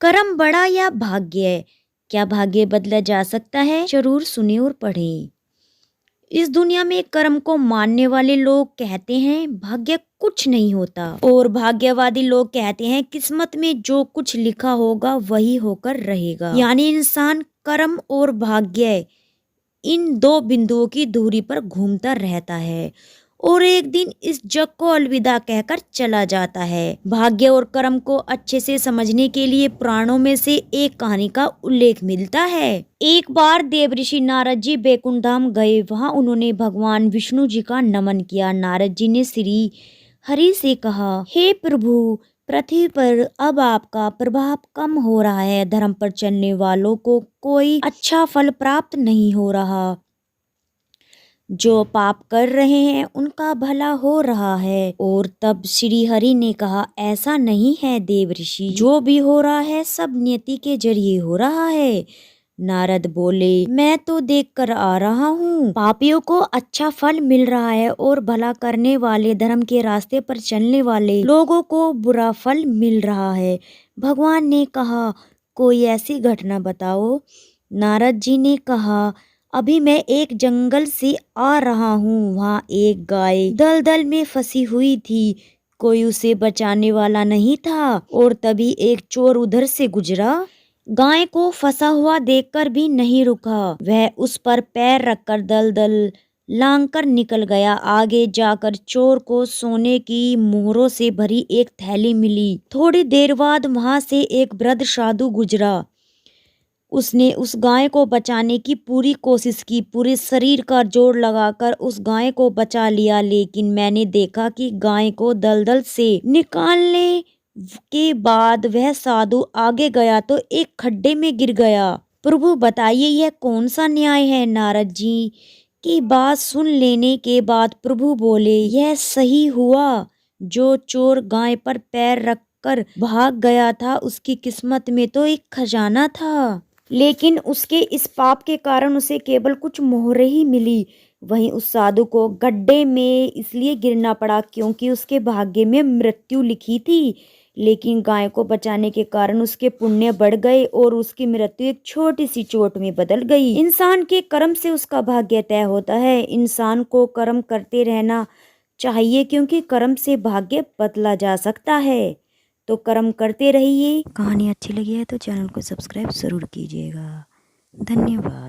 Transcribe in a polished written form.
कर्म बड़ा या भाग्य? क्या भाग्य बदला जा सकता है? जरूर सुने और पढ़ें। इस दुनिया में कर्म को मानने वाले लोग कहते हैं भाग्य कुछ नहीं होता, और भाग्यवादी लोग कहते हैं किस्मत में जो कुछ लिखा होगा वही होकर रहेगा। यानी इंसान कर्म और भाग्य इन दो बिंदुओं की दूरी पर घूमता रहता है और एक दिन इस जग को अलविदा कहकर चला जाता है। भाग्य और कर्म को अच्छे से समझने के लिए पुराणों में से एक कहानी का उल्लेख मिलता है। एक बार देवऋषि नारद जी बैकुंठ धाम गए। वहां उन्होंने भगवान विष्णु जी का नमन किया। नारद जी ने श्री हरि से कहा, हे प्रभु, पृथ्वी पर अब आपका प्रभाव कम हो रहा है। धर्म पर चलने वालों को कोई अच्छा फल प्राप्त नहीं हो रहा। जो पाप कर रहे हैं उनका भला हो रहा है। और तब श्री हरि ने कहा, ऐसा नहीं है देवऋषि, जो भी हो रहा है सब नियति के जरिए हो रहा है। नारद बोले, मैं तो देख कर आ रहा हूँ, पापियों को अच्छा फल मिल रहा है और भला करने वाले, धर्म के रास्ते पर चलने वाले लोगों को बुरा फल मिल रहा है। भगवान ने कहा, कोई ऐसी घटना बताओ। नारद जी ने कहा, अभी मैं एक जंगल से आ रहा हूँ। वहाँ एक गाय दलदल में फंसी हुई थी। कोई उसे बचाने वाला नहीं था और तभी एक चोर उधर से गुजरा। गाय को फंसा हुआ देखकर भी नहीं रुका। वह उस पर पैर रखकर दलदल लांघकर निकल गया। आगे जाकर चोर को सोने की मोहरों से भरी एक थैली मिली। थोड़ी देर बाद वहां से एक वृद्ध साधु गुजरा। उसने उस गाय को बचाने की पूरी कोशिश की, पूरे शरीर का जोर लगाकर उस गाय को बचा लिया। लेकिन मैंने देखा कि गाय को दलदल से निकालने के बाद वह साधु आगे गया तो एक खड्डे में गिर गया। प्रभु बताइए, यह कौन सा न्याय है? नारद जी की बात सुन लेने के बाद प्रभु बोले, यह सही हुआ। जो चोर गाय पर पैर रखकर भाग गया था, उसकी किस्मत में तो एक खजाना था, लेकिन उसके इस पाप के कारण उसे केवल कुछ मोहरें ही मिली। वहीं उस साधु को गड्ढे में इसलिए गिरना पड़ा क्योंकि उसके भाग्य में मृत्यु लिखी थी। लेकिन गाय को बचाने के कारण उसके पुण्य बढ़ गए और उसकी मृत्यु एक छोटी सी चोट में बदल गई। इंसान के कर्म से उसका भाग्य तय होता है। इंसान को कर्म करते रहना चाहिए क्योंकि कर्म से भाग्य बदला जा सकता है। तो कर्म करते रहिए। कहानी अच्छी लगी है तो चैनल को सब्सक्राइब जरूर कीजिएगा। धन्यवाद।